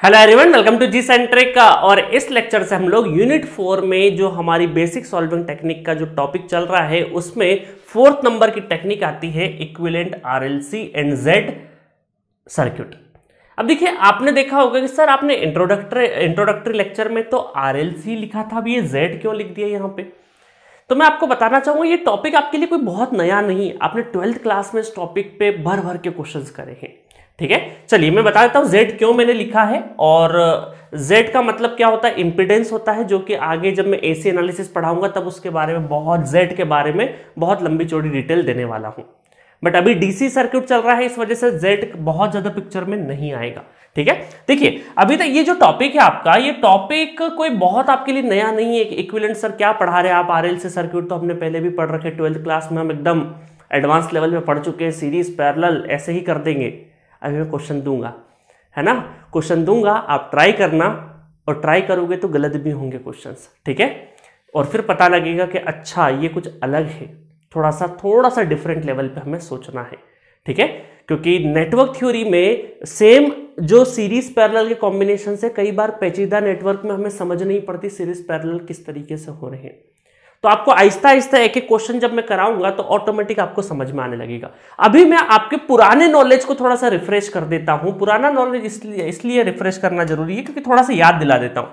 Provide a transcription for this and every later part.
Hello everyone, welcome to G centric. और इस lecture से हम लोग यूनिट 4 में जो हमारी बेसिक सॉल्विंग टेक्निक का जो टॉपिक चल रहा है उसमें 4th नंबर की टेक्निक आती है equivalent RLC and Z circuit. अब देखिए, आपने देखा होगा कि सर आपने इंट्रोडक्टरी लेक्चर में तो आरएलसी लिखा था, अब ये जेड क्यों लिख दिया यहाँ पे। तो मैं आपको बताना चाहूंगा ये टॉपिक आपके लिए कोई बहुत नया नहीं, आपने 12th क्लास में इस टॉपिक पे भर भर के क्वेश्चंस करे हैं। ठीक है, चलिए मैं बता देता हूं Z क्यों मैंने लिखा है। और Z का मतलब क्या होता है, इंपीडेंस होता है, जो कि आगे जब मैं AC एनालिसिस पढ़ाऊंगा तब उसके बारे में बहुत Z के बारे में बहुत लंबी चौड़ी डिटेल देने वाला हूं। बट अभी DC सर्किट चल रहा है, इस वजह से Z बहुत ज्यादा पिक्चर में नहीं आएगा। ठीक है, देखिए अभी तक ये जो टॉपिक है आपका, ये टॉपिक कोई बहुत आपके लिए नया नहीं है। इक्विवेलेंट सर क्या पढ़ा रहे हैं आप, RLC सर्किट तो हमने पहले भी पढ़ रखे, 12th क्लास में हम एकदम एडवांस लेवल में पढ़ चुके हैं, सीरीज पैरेलल ऐसे ही कर देंगे। अभी मैं क्वेश्चन दूंगा, है ना, क्वेश्चन दूंगा, आप ट्राई करना, और ट्राई करोगे तो गलत भी होंगे क्वेश्चंस। ठीक है, और फिर पता लगेगा कि अच्छा ये कुछ अलग है, थोड़ा सा डिफरेंट लेवल पे हमें सोचना है। ठीक है, क्योंकि नेटवर्क थ्योरी में सेम जो सीरीज पैरेलल के कॉम्बिनेशन से कई बार पेचीदा नेटवर्क में हमें समझ नहीं पड़ती सीरीज पैरेलल किस तरीके से हो रहे हैं। तो आपको आहिस्ता आहिस्ता एक एक क्वेश्चन जब मैं कराऊंगा तो ऑटोमेटिक आपको समझ में आने लगेगा। अभी मैं आपके पुराने नॉलेज को थोड़ा सा रिफ्रेश कर देता हूं। पुराना नॉलेज इसलिए रिफ्रेश करना जरूरी है क्योंकि थोड़ा सा याद दिला देता हूं।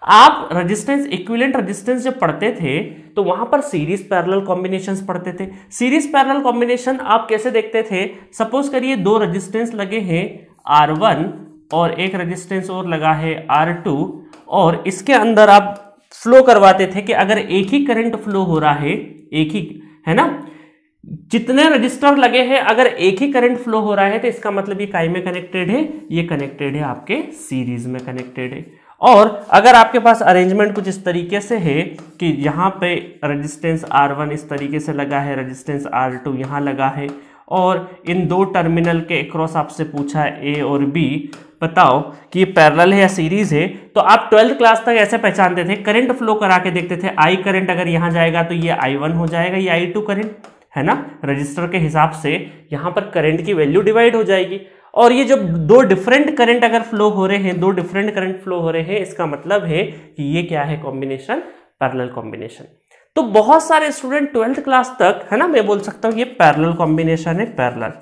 आप रेजिस्टेंस, इक्विवेलेंट रेजिस्टेंस जब पढ़ते थे तो वहां पर सीरीज पैरेलल कॉम्बिनेशंस पढ़ते थे। सीरीज पैरेलल कॉम्बिनेशन आप कैसे देखते थे, सपोज करिए दो रेजिस्टेंस लगे हैं R1 और एक रेजिस्टेंस और लगा है R2, और इसके अंदर आप फ्लो करवाते थे कि अगर एक ही करंट फ्लो हो रहा है, एक ही, है ना, जितने रजिस्टर लगे हैं अगर एक ही करंट फ्लो हो रहा है तो इसका मतलब ये काय में कनेक्टेड है, ये कनेक्टेड है आपके सीरीज में कनेक्टेड है। और अगर आपके पास अरेंजमेंट कुछ इस तरीके से है कि यहाँ पे रेजिस्टेंस R1 इस तरीके से लगा है, रेजिस्टेंस R2 यहाँ लगा है, और इन दो टर्मिनल के अक्रॉस आपसे पूछा है A और B, बताओ कि ये पैरेलल है या सीरीज है, तो आप 12th क्लास तक ऐसे पहचानते थे, करंट फ्लो करा के देखते थे, I करंट अगर यहाँ जाएगा तो ये I1 हो जाएगा, ये I2 करंट, है ना, रजिस्टर के हिसाब से यहाँ पर करंट की वैल्यू डिवाइड हो जाएगी। और ये जब दो डिफरेंट करंट अगर फ्लो हो रहे हैं, दो डिफरेंट करंट फ्लो हो रहे हैं, इसका मतलब है कि ये क्या है, कॉम्बिनेशन, पैरेलल कॉम्बिनेशन। तो बहुत सारे स्टूडेंट 12th क्लास तक, है ना, मैं बोल सकता हूँ ये पैरेलल कॉम्बिनेशन है, पैरेलल।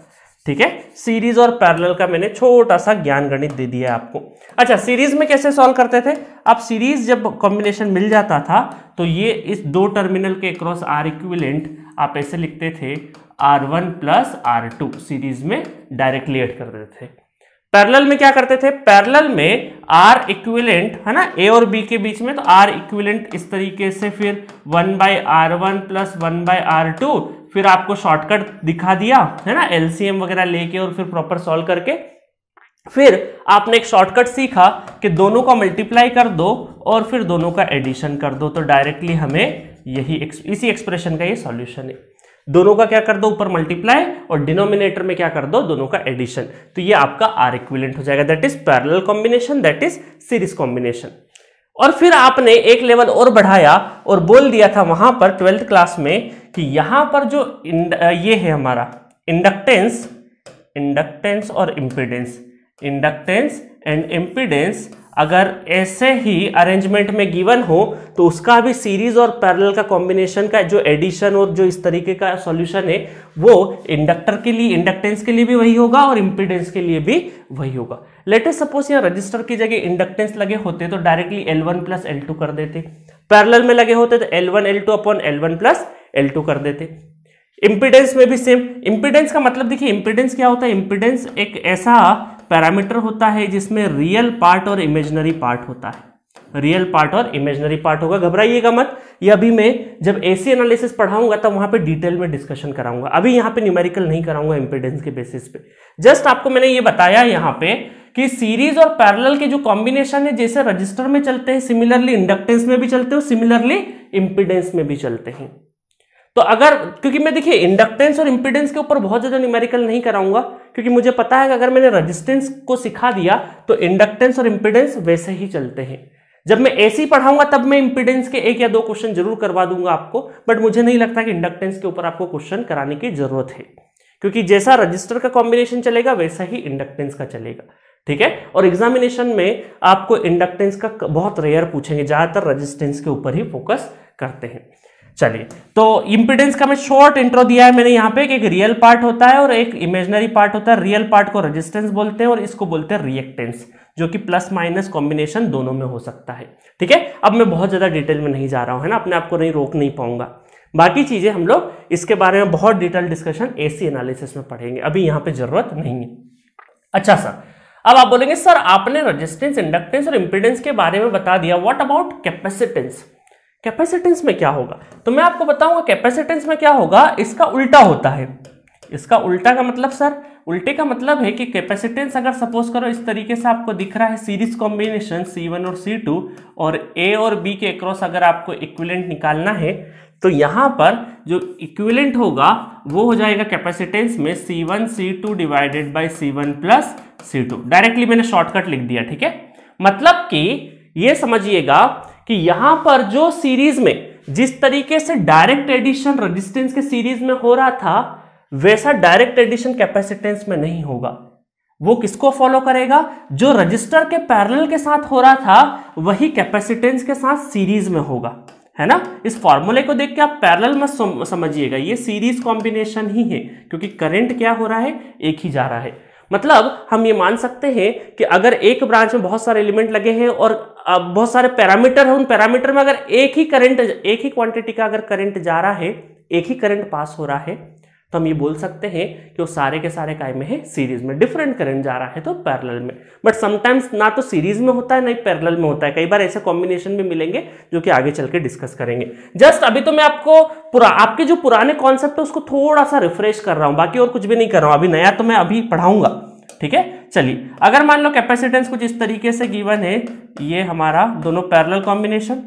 ठीक है, सीरीज और पैरेलल का मैंने छोटा सा ज्ञान गणित दे दिया आपको। अच्छा, सीरीज में कैसे सॉल्व करते थे आप, सीरीज जब कॉम्बिनेशन मिल जाता था तो ये इस दो टर्मिनल के अक्रॉस R इक्विवेलेंट आप ऐसे लिखते थे, R1 प्लस R2 सीरीज में डायरेक्टली ऐड कर देते थे। पैरेलल में क्या करते थे, पैरेलल में R इक्विवेलेंट, है ना, A और B के बीच में, तो R इक्विवेलेंट इस तरीके से, फिर 1/R1 प्लस 1/R2, फिर आपको शॉर्टकट दिखा दिया, है ना, LCM वगैरह लेके और फिर प्रॉपर सॉल्व करके, फिर आपने एक शॉर्टकट सीखा कि दोनों का मल्टीप्लाई कर दो और फिर दोनों का एडिशन कर दो, तो डायरेक्टली हमें इसी एक्सप्रेशन का ये सॉल्यूशन है। दोनों का क्या कर दो, ऊपर मल्टीप्लाई, और डिनोमिनेटर में क्या कर दो, दोनों का एडिशन, तो ये आपका R इक्विवेलेंट हो जाएगा, that is parallel combination, that is series combination. और फिर आपने एक लेवल और बढ़ाया और बोल दिया था वहां पर 12th क्लास में कि यहां पर जो ये है हमारा इंडक्टेंस और इंपीडेंस, इंडक्टेंस एंड इंपीडेंस अगर ऐसे ही अरेंजमेंट में गिवन हो तो उसका भी सीरीज और पैरेलल का कॉम्बिनेशन का जो एडिशन और जो इस तरीके का सॉल्यूशन है वो इंडक्टर के लिए, इंडक्टेंस के लिए भी वही होगा और इंपीडेंस के लिए भी वही होगा। लेट अस सपोज यहाँ रजिस्टर की जगह इंडक्टेंस लगे होते तो डायरेक्टली L1 प्लस L2 कर देते, पैरेलल में लगे होते तो L1 L2 upon L1 plus L2 कर देते। इंपीडेंस में भी सेम, इंपीडेंस का मतलब देखिए, इंपीडेंस क्या होता है, इंपीडेंस एक ऐसा पैरामीटर होता है जिसमें रियल पार्ट और इमेजिनरी पार्ट होता है, रियल पार्ट और इमेजिनरी पार्ट होगा, घबराइएगा मत, ये अभी मैं जब AC एनालिसिस पढ़ाऊंगा तब वहां पे डिटेल में डिस्कशन कराऊंगा, अभी यहाँ पे न्यूमेरिकल नहीं कराऊंगा इंपीडेंस के बेसिस पे। जस्ट आपको मैंने ये बताया यहाँ पे कि सीरीज और पैरेलल के जो कॉम्बिनेशन है, जैसे रजिस्टर में चलते हैं सिमिलरली इंडक्टेंस में भी चलते हो, सिमिलरली इंपीडेंस में भी चलते हैं। तो अगर, क्योंकि मैं देखिए इंडक्टेंस और इंपीडेंस के ऊपर बहुत ज्यादा न्यूमेरिकल नहीं कराऊंगा, क्योंकि मुझे पता है कि अगर मैंने रेजिस्टेंस को सिखा दिया तो इंडक्टेंस और इंपीडेंस वैसे ही चलते हैं। जब मैं AC पढ़ाऊंगा तब मैं इंपीडेंस के एक या दो क्वेश्चन जरूर करवा दूंगा आपको, बट मुझे नहीं लगता कि इंडक्टेंस के ऊपर आपको क्वेश्चन कराने की जरूरत है, क्योंकि जैसा रजिस्टर का कॉम्बिनेशन चलेगा वैसा ही इंडक्टेंस का चलेगा। ठीक है। और एग्जामिनेशन में आपको इंडक्टेंस का बहुत रेयर पूछेंगे, ज्यादातर रेजिस्टेंस के ऊपर ही फोकस करते हैं। चलिए, तो इंपीडेंस का मैं शॉर्ट इंट्रो दिया है मैंने यहाँ पे कि एक रियल पार्ट होता है और एक इमेजिनरी पार्ट होता है। रियल पार्ट को रेजिस्टेंस बोलते हैं और इसको बोलते हैं रिएक्टेंस, जो कि प्लस माइनस कॉम्बिनेशन दोनों में हो सकता है। ठीक है, अब मैं बहुत ज्यादा डिटेल में नहीं जा रहा हूं, है ना, अपने आप को नहीं रोक नहीं पाऊंगा। बाकी चीजें हम लोग इसके बारे में बहुत डिटेल डिस्कशन एसी एनालिसिस में पढ़ेंगे, अभी यहाँ पे जरूरत नहीं है। अच्छा सर, अब आप बोलेंगे सर आपने रेजिस्टेंस, इंडक्टेंस और इंपीडेंस के बारे में बता दिया, व्हाट अबाउट कैपेसिटेंस? कैपेसिटेंस में क्या होगा? तो मैं आपको बताऊंगा कैपेसिटेंस में क्या होगा, इसका उल्टा होता है। इसका उल्टा का मतलब सर, उल्टे का मतलब है कि कैपेसिटेंस अगर सपोज करो इस तरीके से आपको दिख रहा है सीरीज कॉम्बिनेशन C1 और C2 और A और B के अक्रॉस अगर आपको इक्विवेलेंट निकालना है तो यहां पर जो इक्विवेलेंट होगा वो हो जाएगा कैपेसिटेंस में C1 C2 divided by C1 plus C2। Directly मैंने शॉर्टकट लिख दिया, ठीक है। मतलब कि ये समझिएगा कि यहां पर जो सीरीज में जिस तरीके से डायरेक्ट एडिशन रेजिस्टेंस के सीरीज में हो रहा था वैसा डायरेक्ट एडिशन कैपेसिटेंस में नहीं होगा। वो किसको फॉलो करेगा? जो रजिस्टर के पैरेलल के साथ हो रहा था वही कैपेसिटेंस के साथ सीरीज में होगा, है ना। इस फॉर्मूले को देख के आप पैरेलल में समझिएगा, ये सीरीज कॉम्बिनेशन ही है क्योंकि करंट क्या हो रहा है, एक ही जा रहा है। मतलब हम ये मान सकते हैं कि अगर एक ब्रांच में बहुत सारे एलिमेंट लगे हैं और बहुत सारे पैरामीटर हैं, उन पैरामीटर में अगर एक ही करंट, एक ही क्वांटिटी का अगर करंट जा रहा है, एक ही करंट पास हो रहा है, तो हम ये बोल सकते हैं कि वो सारे के सारे काय में है सीरीज में। डिफरेंट करंट जा रहा है तो पैरेलल में, बट समटाइम्स ना तो सीरीज में होता है ना ही पैरेलल में होता है। कई बार ऐसे कॉम्बिनेशन भी मिलेंगे जो कि आगे चल के डिस्कस करेंगे। जस्ट अभी तो मैं आपको आपके जो पुराने कॉन्सेप्ट है उसको थोड़ा सा रिफ्रेश कर रहा हूं, बाकी और कुछ भी नहीं कर रहा हूं। अभी नया तो मैं अभी पढ़ाऊंगा, ठीक है। चलिए, अगर मान लो कैपेसिटेंस कुछ इस तरीके से गिवन है, ये हमारा दोनों पैरेलल कॉम्बिनेशन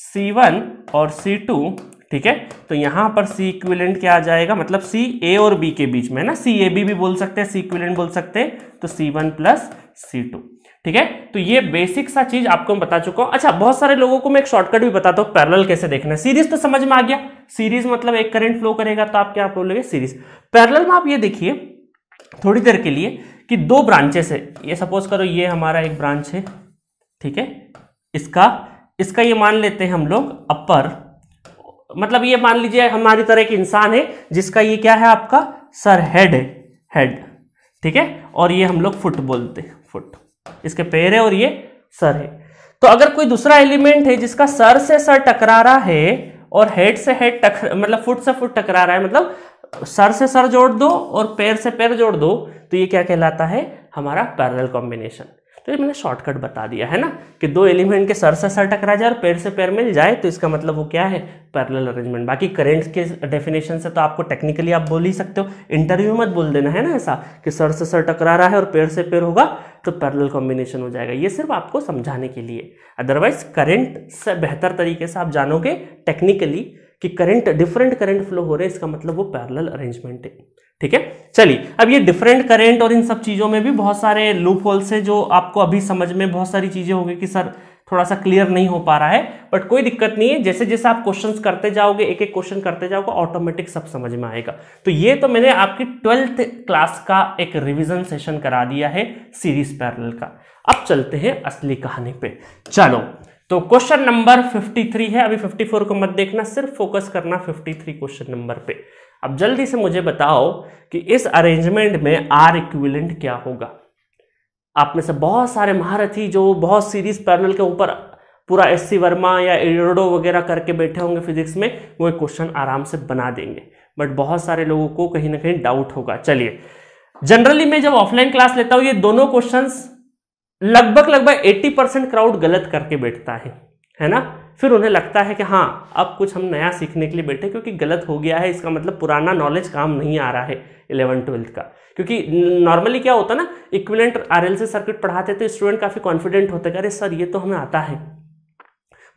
C1 और C2, ठीक है। तो यहां पर C इक्विवेलेंट क्या आ जाएगा, मतलब C A और B के बीच में है ना, C A B भी बोल सकते हैं, C इक्विवेलेंट बोल सकते हैं, तो C1 प्लस C2, ठीक है। तो ये बेसिक सा चीज आपको मैं बता चुका हूं। अच्छा, बहुत सारे लोगों को मैं एक शॉर्टकट भी बताता हूं पैरेलल कैसे देखना है। सीरीज तो समझ में आ गया, सीरीज मतलब एक करंट फ्लो करेगा, तो आप क्या बोलोगे सीरीज। पैरेलल में आप ये देखिए थोड़ी देर के लिए कि दो ब्रांचेस है, ये सपोज करो ये हमारा एक ब्रांच है, ठीक है। इसका ये मान लेते हैं हम लोग अपर, मतलब ये मान लीजिए हमारी तरह एक इंसान है जिसका ये क्या है आपका सर, हेड है, हेड, ठीक है। और ये हम लोग फुट बोलते हैं, फुट इसके पैर है और ये सर है। तो अगर कोई दूसरा एलिमेंट है जिसका सर से सर टकरा रहा है और हेड से हेड मतलब फुट से फुट टकरा रहा है, मतलब सर से सर जोड़ दो और पैर से पैर जोड़ दो, तो ये क्या कहलाता है, हमारा पैरेलल कॉम्बिनेशन। तो ये मैंने शॉर्टकट बता दिया है ना कि दो एलिमेंट के सर से सर टकरा जाए और पैर से पैर मिल जाए तो इसका मतलब वो क्या है, पैरेलल अरेंजमेंट। बाकी करंट के डेफिनेशन से तो आपको टेक्निकली आप बोल ही सकते हो, इंटरव्यू मत बोल देना है ना ऐसा कि सर से सर टकरा रहा है और पैर से पैर होगा तो पैरेलल कॉम्बिनेशन हो जाएगा। ये सिर्फ आपको समझाने के लिए, अदरवाइज करंट से बेहतर तरीके से आप जानोगे टेक्निकली कि करंट, डिफरेंट करंट फ्लो हो रहे हैं, इसका मतलब वो पैरेलल अरेंजमेंट है, ठीक है। चलिए, अब ये डिफरेंट करंट और इन सब चीजों में भी बहुत सारे लूप होल्स है जो आपको अभी समझ में बहुत सारी चीजें होगी कि सर थोड़ा सा क्लियर नहीं हो पा रहा है, बट कोई दिक्कत नहीं है। जैसे जैसे आप क्वेश्चंस करते जाओगे, एक एक क्वेश्चन करते जाओगे, ऑटोमेटिक सब समझ में आएगा। तो ये तो मैंने आपकी 12th क्लास का एक रिवीजन सेशन करा दिया है सीरीज पैरेलल का। अब चलते हैं असली कहानी पे। चलो, तो क्वेश्चन नंबर 53 है, अभी 54 को मत देखना, सिर्फ फोकस करना 53 क्वेश्चन नंबर पे। अब जल्दी से मुझे बताओ कि इस अरेंजमेंट में R इक्विवेलेंट क्या होगा। आप में से बहुत सारे महारथी जो बहुत सीरीज पैरेलल के ऊपर पूरा SC वर्मा या एरोडो वगैरह करके बैठे होंगे फिजिक्स में, वो क्वेश्चन आराम से बना देंगे, बट बहुत सारे लोगों को कहीं ना कहीं डाउट होगा। चलिए, जनरली मैं जब ऑफलाइन क्लास लेता हूं ये दोनों क्वेश्चंस लगभग 80% क्राउड गलत करके बैठता है ना। फिर उन्हें लगता है कि हाँ अब कुछ हम नया सीखने के लिए बैठे, क्योंकि गलत हो गया है, इसका मतलब पुराना नॉलेज काम नहीं आ रहा है 11th-12th का। क्योंकि नॉर्मली क्या होता है ना, इक्विवेलेंट RLC सर्किट पढ़ाते तो स्टूडेंट काफी कॉन्फिडेंट होते हैं, अरे सर ये तो हमें आता है,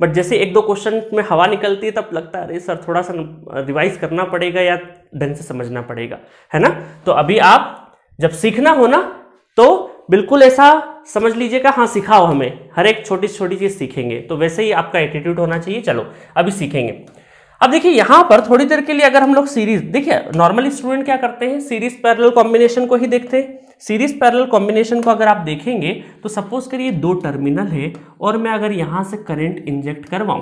बट जैसे एक दो क्वेश्चन में हवा निकलती है तब लगता है अरे सर थोड़ा सा रिवाइज करना पड़ेगा या ढंग से समझना पड़ेगा, है ना। तो अभी आप जब सीखना हो ना तो बिल्कुल ऐसा समझ लीजिएगा, हाँ सिखाओ हमें, हर एक छोटी छोटी चीज सीखेंगे, तो वैसे ही आपका एटीट्यूड होना चाहिए। चलो अभी सीखेंगे। अब देखिए यहां पर थोड़ी देर के लिए अगर हम लोग सीरीज, देखिए नॉर्मली स्टूडेंट क्या करते हैं, सीरीज पैरेलल कॉम्बिनेशन को ही देखते हैं। सीरीज पैरेलल कॉम्बिनेशन को अगर आप देखेंगे तो सपोज करिए दो टर्मिनल है और मैं अगर यहां से करंट इंजेक्ट करवाऊं,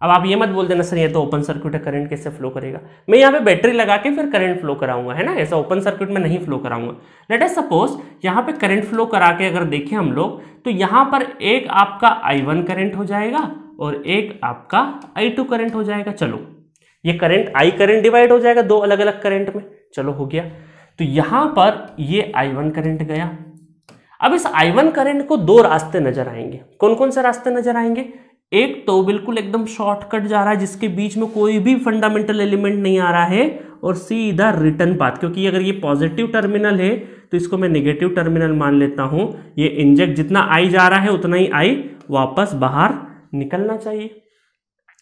अब आप ये मत बोल देना सर ये तो ओपन सर्किट है, करंट कैसे फ्लो करेगा। मैं यहाँ पे बैटरी लगा के फिर करंट फ्लो कराऊंगा, है ना, ऐसा ओपन सर्किट में नहीं फ्लो कराऊंगा। लेट अस सपोज यहाँ पे करंट फ्लो करा के अगर देखें हम लोग तो यहाँ पर एक आपका I1 करंट हो जाएगा और एक आपका I2 करंट हो जाएगा। चलो ये करंट I करंट डिवाइड हो जाएगा दो अलग अलग करंट में, चलो हो गया। तो यहां पर ये I1 करंट गया। अब इस I1 करंट को दो रास्ते नजर आएंगे। कौन कौन से रास्ते नजर आएंगे? एक तो बिल्कुल एकदम शॉर्टकट जा रहा है जिसके बीच में कोई भी फंडामेंटल एलिमेंट नहीं आ रहा है और सीधा रिटर्न पाथ, क्योंकि अगर ये पॉजिटिव टर्मिनल है तो इसको मैं नेगेटिव टर्मिनल मान लेता हूं। ये इंजेक्ट जितना I जा रहा है उतना ही I वापस बाहर निकलना चाहिए,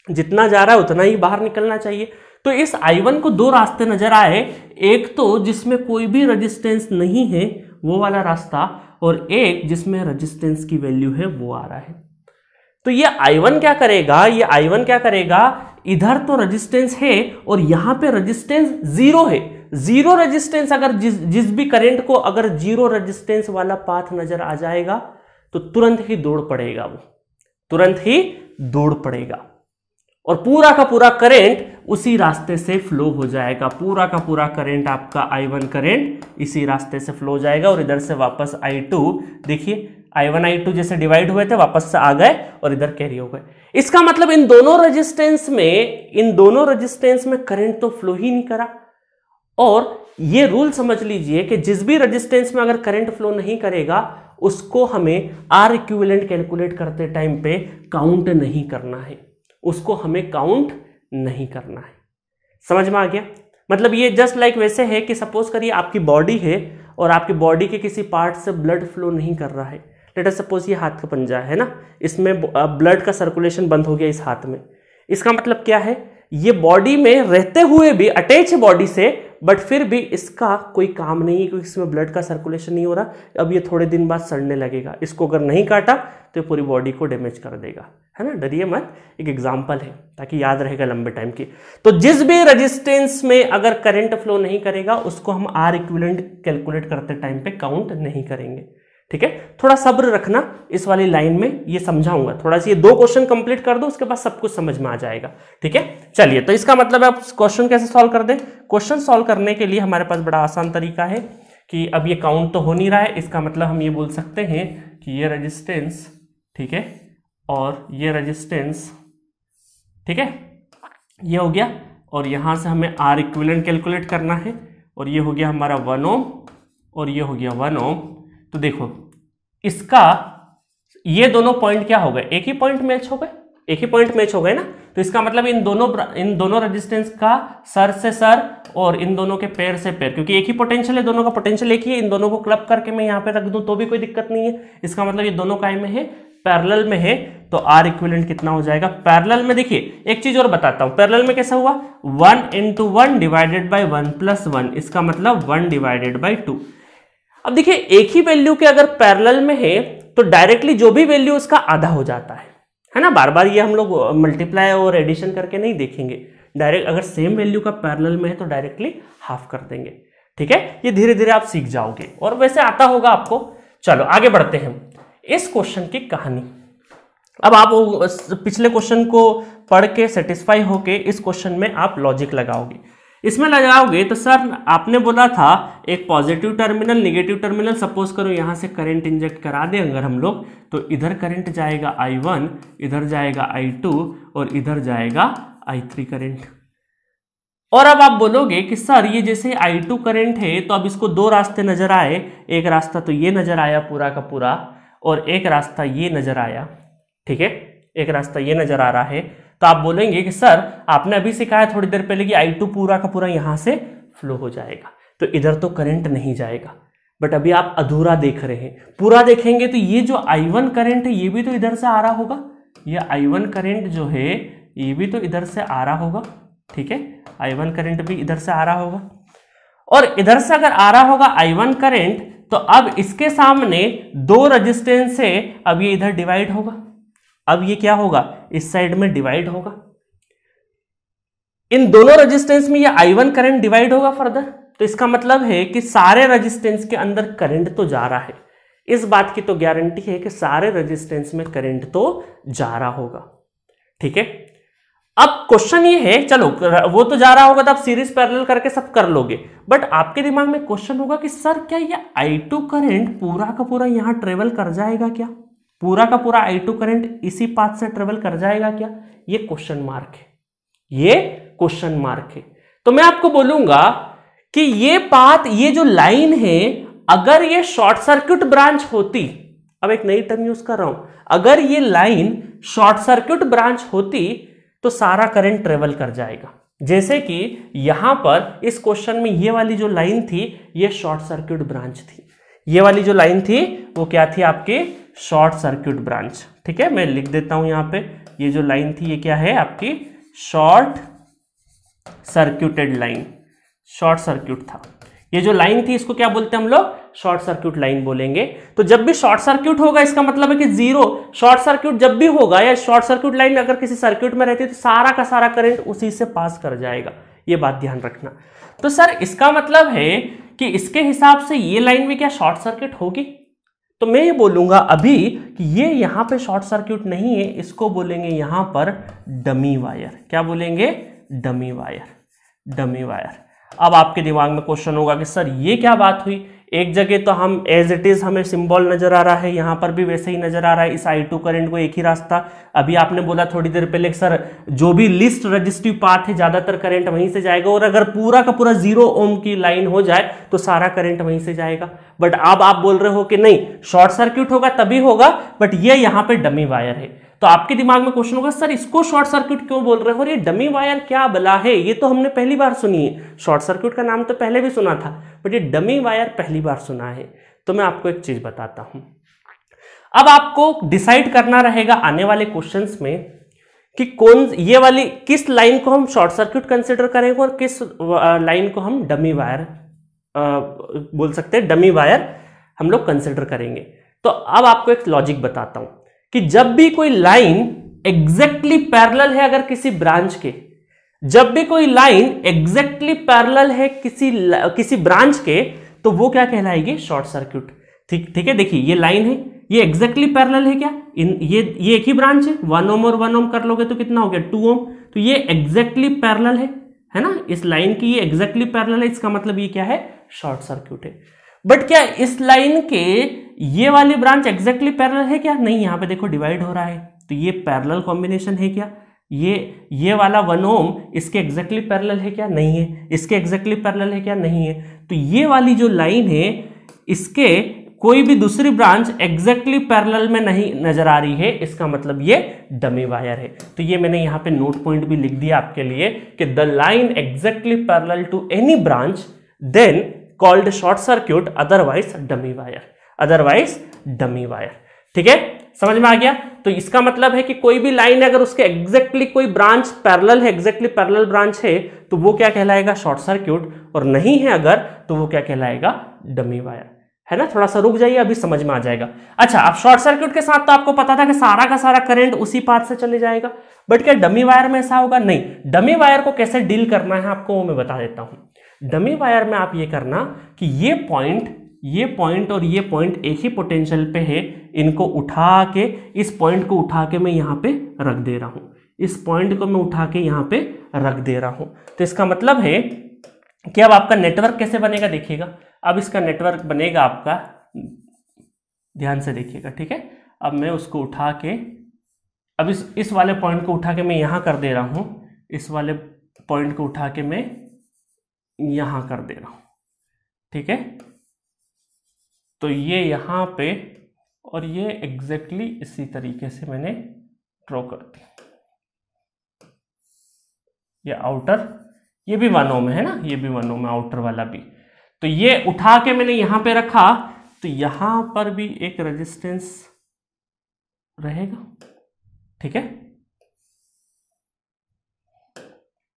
जितना जा रहा है उतना ही बाहर निकलना चाहिए। तो इस I1 को दो रास्ते नजर आए, एक तो जिसमें कोई भी रेजिस्टेंस नहीं है वो वाला रास्ता और एक जिसमें रेजिस्टेंस की वैल्यू है वो आ रहा है। तो ये I1 क्या करेगा, ये I1 क्या करेगा, इधर तो रेजिस्टेंस है और यहां पे रेजिस्टेंस जीरो है। जीरो रेजिस्टेंस अगर जिस भी करंट को अगर जीरो रेजिस्टेंस वाला पाथ नजर आ जाएगा तो तुरंत ही दौड़ पड़ेगा, वो तुरंत ही दौड़ पड़ेगा और पूरा का पूरा करंट उसी रास्ते से फ्लो हो जाएगा। पूरा का पूरा करंट आपका I1 करंट इसी रास्ते से फ्लो हो जाएगा और इधर से वापस I2, देखिए I1 I2 जैसे डिवाइड हुए थे वापस से आ गए और इधर कैरी हो गए। इसका मतलब इन दोनों रेजिस्टेंस में करंट तो फ्लो ही नहीं करा। और ये रूल समझ लीजिए कि जिस भी रेजिस्टेंस में अगर करंट फ्लो नहीं करेगा उसको हमें R इक्विवेलेंट कैलकुलेट करते टाइम पे काउंट नहीं करना है, उसको हमें काउंट नहीं करना है। समझ में आ गया? मतलब ये जस्ट लाइक वैसे है कि सपोज करिए आपकी बॉडी है और आपकी बॉडी के किसी पार्ट से ब्लड फ्लो नहीं कर रहा है। लेट अस सपोज ये हाथ का पंजा है ना, इसमें ब्लड का सर्कुलेशन बंद हो गया इस हाथ में। इसका मतलब क्या है, ये बॉडी में रहते हुए भी अटैच है बॉडी से, बट फिर भी इसका कोई काम नहीं है क्योंकि इसमें ब्लड का सर्कुलेशन नहीं हो रहा। अब ये थोड़े दिन बाद सड़ने लगेगा, इसको अगर नहीं काटा तो पूरी बॉडी को डैमेज कर देगा, है ना। डरिए मत, एक एग्जांपल है ताकि याद रहेगा लंबे टाइम की। तो जिस भी रेजिस्टेंस में अगर करंट फ्लो नहीं करेगा उसको हम R इक्विवेलेंट कैलकुलेट करते टाइम पे काउंट नहीं करेंगे, ठीक है। थोड़ा सब्र रखना इस वाली लाइन में, ये समझाऊंगा। थोड़ा सा ये दो क्वेश्चन कंप्लीट कर दो उसके बाद सब कुछ समझ में आ जाएगा, ठीक है। चलिए, तो इसका मतलब आप क्वेश्चन कैसे सॉल्व कर दें। क्वेश्चन सॉल्व करने के लिए हमारे पास बड़ा आसान तरीका है कि अब ये काउंट तो हो नहीं रहा है, इसका मतलब हम ये बोल सकते हैं कि ये रेजिस्टेंस, ठीक है, और ये रेजिस्टेंस, ठीक है, ये हो गया। और यहां से हमें R इक्विवेलेंट कैलकुलेट करना है और ये हो गया हमारा 1 ओम और ये हो गया 1 ओम। तो देखो इसका ये दोनों पॉइंट क्या हो गए, एक ही पॉइंट मैच हो गए, एक ही पॉइंट मैच हो गए ना। तो इसका मतलब इन दोनों रेजिस्टेंस का सर से सर और इन दोनों के पैर से पैर, क्योंकि एक ही पोटेंशियल है, दोनों का पोटेंशियल एक ही है, इन दोनों को क्लब करके मैं यहाँ पे रख दूं तो भी कोई दिक्कत नहीं है। इसका मतलब ये दोनों काय में है, पैरेलल में है। तो R इक्विवेलेंट कितना हो जाएगा पैरेलल में। देखिए एक चीज और बताता हूं, पैरेलल में कैसा हुआ, 1 × 1 डिवाइडेड बाई 1 + 1, इसका मतलब 1 डिवाइडेड बाई 2। अब देखिए एक ही वैल्यू के अगर पैरेलल में है तो डायरेक्टली जो भी वैल्यू उसका आधा हो जाता है ना। बार बार ये हम लोग मल्टीप्लाई और एडिशन करके नहीं देखेंगे, डायरेक्ट अगर सेम वैल्यू का पैरेलल में है तो डायरेक्टली हाफ कर देंगे, ठीक है। ये धीरे धीरे आप सीख जाओगे और वैसे आता होगा आपको। चलो आगे बढ़ते हैं इस क्वेश्चन की कहानी। अब आप पिछले क्वेश्चन को पढ़ के सेटिस्फाई होके इस क्वेश्चन में आप लॉजिक लगाओगे। इसमें लगाओगे तो सर आपने बोला था एक positive terminal negative terminal, suppose करो यहां से करंट इंजेक्ट करा दें अगर हम लोग, तो इधर करंट जाएगा I1, इधर जाएगा I2 और इधर जाएगा I3 करंट। और अब आप बोलोगे कि सर ये जैसे I2 करंट है तो अब इसको दो रास्ते नजर आए, एक रास्ता तो ये नजर आया पूरा का पूरा और एक रास्ता ये नजर आया, ठीक है, एक रास्ता ये नजर आ रहा है। तो आप बोलेंगे कि सर आपने अभी सिखाया थोड़ी देर पहले कि I2 पूरा का पूरा यहां से फ्लो हो जाएगा तो इधर तो करंट नहीं जाएगा, बट अभी आप अधूरा देख रहे हैं। पूरा देखेंगे तो ये जो I1 करंट है ये भी तो इधर से आ रहा होगा, ये I1 करंट जो है ये भी तो इधर से आ रहा होगा, ठीक है, I1 करंट भी इधर से आ रहा होगा। और इधर से अगर आ रहा होगा I1 करंट तो अब इसके सामने दो रेजिस्टेंस है, अब ये इधर डिवाइड होगा, अब ये क्या होगा इस साइड में डिवाइड होगा। इन दोनों रेजिस्टेंस में ये I1 करंट डिवाइड होगा फर्दर, तो इसका मतलब है कि सारे रेजिस्टेंस के अंदर करंट तो जा रहा है। इस बात की तो गारंटी है कि सारे रेजिस्टेंस में करंट तो जा रहा होगा। ठीक है, अब क्वेश्चन ये है, चलो वो तो जा रहा होगा तो आप सीरीज पैरेलल करके सब कर लोगे, बट आपके दिमाग में क्वेश्चन होगा कि सर क्या ये I2 करंट पूरा का पूरा यहां ट्रेवल कर जाएगा क्या? पूरा का पूरा I2 करंट इसी पाथ से ट्रेवल कर जाएगा क्या? ये क्वेश्चन मार्क है, ये क्वेश्चन मार्क है। तो मैं आपको बोलूंगा कि ये पाथ, ये जो लाइन है, अगर ये शॉर्ट सर्किट ब्रांच होती, अब एक नई टर्म यूज कर रहा हूं, अगर ये लाइन शॉर्ट सर्किट ब्रांच होती तो सारा करंट ट्रेवल कर जाएगा। जैसे कि यहां पर इस क्वेश्चन में ये वाली जो लाइन थी ये शॉर्ट सर्किट ब्रांच थी, ये वाली जो लाइन थी वो क्या थी? आपकी शॉर्ट सर्किट ब्रांच। ठीक है, मैं लिख देता हूं यहां पे, ये जो लाइन थी ये क्या है? आपकी short circuited line, short circuit था। ये जो लाइन थी इसको क्या बोलते हैं हम लोग? शॉर्ट सर्किट लाइन बोलेंगे। तो जब भी शॉर्ट सर्किट होगा इसका मतलब है कि जीरो, शॉर्ट सर्किट जब भी होगा या शॉर्ट सर्किट लाइन अगर किसी सर्किट में रहती है तो सारा का सारा करंट उसी से पास कर जाएगा, ये बात ध्यान रखना। तो सर इसका मतलब है कि इसके हिसाब से ये लाइन भी क्या शॉर्ट सर्किट होगी? तो मैं ये बोलूंगा अभी कि ये यहां पे शॉर्ट सर्किट नहीं है, इसको बोलेंगे यहां पर डमी वायर। क्या बोलेंगे? Dummy wire, dummy wire. अब आपके दिमाग में क्वेश्चन होगा कि सर ये क्या बात हुई? एक जगह तो हम एज इट इज हमें सिंबल नजर आ रहा है, यहां पर भी वैसे ही नजर आ रहा है, इस I2 करंट को एक ही रास्ता। अभी आपने बोला थोड़ी देर पहले सर जो भी लिस्ट रजिस्टिव पाथ है ज्यादातर करंट वहीं से जाएगा, और अगर पूरा का पूरा 0 ओम की लाइन हो जाए तो सारा करंट वहीं से जाएगा। बट अब आप बोल रहे हो कि नहीं, शॉर्ट सर्किट होगा तभी होगा, बट ये यहां पे डमी वायर है। तो आपके दिमाग में क्वेश्चन होगा सर इसको शॉर्ट सर्किट क्यों बोल रहे हो और ये डमी वायर क्या बला है? ये तो हमने पहली बार सुनी है, शॉर्ट सर्किट का नाम तो पहले भी सुना था, बट ये डमी वायर पहली बार सुना है। तो मैं आपको एक चीज बताता हूं, अब आपको डिसाइड करना रहेगा आने वाले क्वेश्चंस में कि कौन ये वाली किस लाइन को हम शॉर्ट सर्किट कंसिडर करेंगे और किस लाइन को हम डमी वायर बोल सकते हैं, डमी वायर हम लोग कंसिडर करेंगे। तो अब आपको एक लॉजिक बताता हूं कि जब भी कोई लाइन एग्जैक्टली पैरेलल है अगर किसी ब्रांच के, जब भी कोई लाइन एग्जैक्टली पैरेलल है किसी ब्रांच के, तो वो क्या कहलाएगी? Short circuit. ठीक है, देखिए ये लाइन है, ये एग्जैक्टली पैरेलल है क्या? ये एक ही ब्रांच है, 1 ओम और 1 ओम कर लोगे तो कितना हो गया? 2 ओम। तो ये एग्जैक्टली पैरेलल है ना, इस लाइन की ये एग्जैक्टली पैरेलल है, इसका मतलब ये क्या है? शॉर्ट सर्किट है। बट क्या इस लाइन के ये वाली ब्रांच एग्जैक्टली पैरेलल है क्या? नहीं, यहां पे देखो डिवाइड हो रहा है, तो ये पैरेलल कॉम्बिनेशन है क्या? ये वाला 1 ओम इसके एग्जैक्टली पैरेलल है क्या? नहीं है। इसके एग्जैक्टली पैरेलल है क्या? नहीं है। तो ये वाली जो लाइन है इसके कोई भी दूसरी ब्रांच एग्जैक्टली पैरेलल में नहीं नजर आ रही है, इसका मतलब ये डमी वायर है। तो ये मैंने यहां पे नोट पॉइंट भी लिख दिया आपके लिए कि the line exactly parallel to any branch then called short circuit, otherwise dummy wire, otherwise dummy wire. ठीक है, समझ में आ गया? तो इसका मतलब है कि कोई भी लाइन अगर उसके एग्जैक्टली कोई ब्रांच पैरेलल है, एग्जैक्टली पैरेलल ब्रांच है, तो वो क्या कहलाएगा? शॉर्ट सर्किट, और नहीं है अगर तो वो क्या कहलाएगा? Dummy wire. है ना? थोड़ा सा रुक जाइए, अभी समझ में आ जाएगा। अच्छा, अब शॉर्ट सर्किट के साथ तो आपको पता था कि सारा का सारा करंट उसी पाथ से चले जाएगा, बट क्या डमी वायर में ऐसा होगा? नहीं। डमी वायर को कैसे डील करना है आपको वो मैं बता देता हूं। डमी वायर में आप ये करना कि ये पॉइंट और ये पॉइंट एक ही पोटेंशियल पे है, इनको उठा के, इस पॉइंट को उठा के मैं यहां पे रख दे रहा हूं, इस पॉइंट को मैं उठा के यहां पे रख दे रहा हूं। तो इसका मतलब है कि अब आपका नेटवर्क कैसे बनेगा देखिएगा। अब इसका नेटवर्क बनेगा आपका, ध्यान से देखिएगा। ठीक है, अब मैं उसको उठा के, अब इस वाले पॉइंट को उठा के मैं यहां कर दे रहा हूं, इस वाले पॉइंट को उठा के मैं यहां कर दे रहा हूं। ठीक है, तो ये यहां पे और ये एग्जैक्टली इसी तरीके से मैंने ड्रॉ कर दिया। ये आउटर, ये भी 1 ओम है ना, ये भी 1 ओम है, आउटर वाला भी। तो ये उठा के मैंने यहां पे रखा, तो यहां पर भी एक रेजिस्टेंस रहेगा। ठीक है,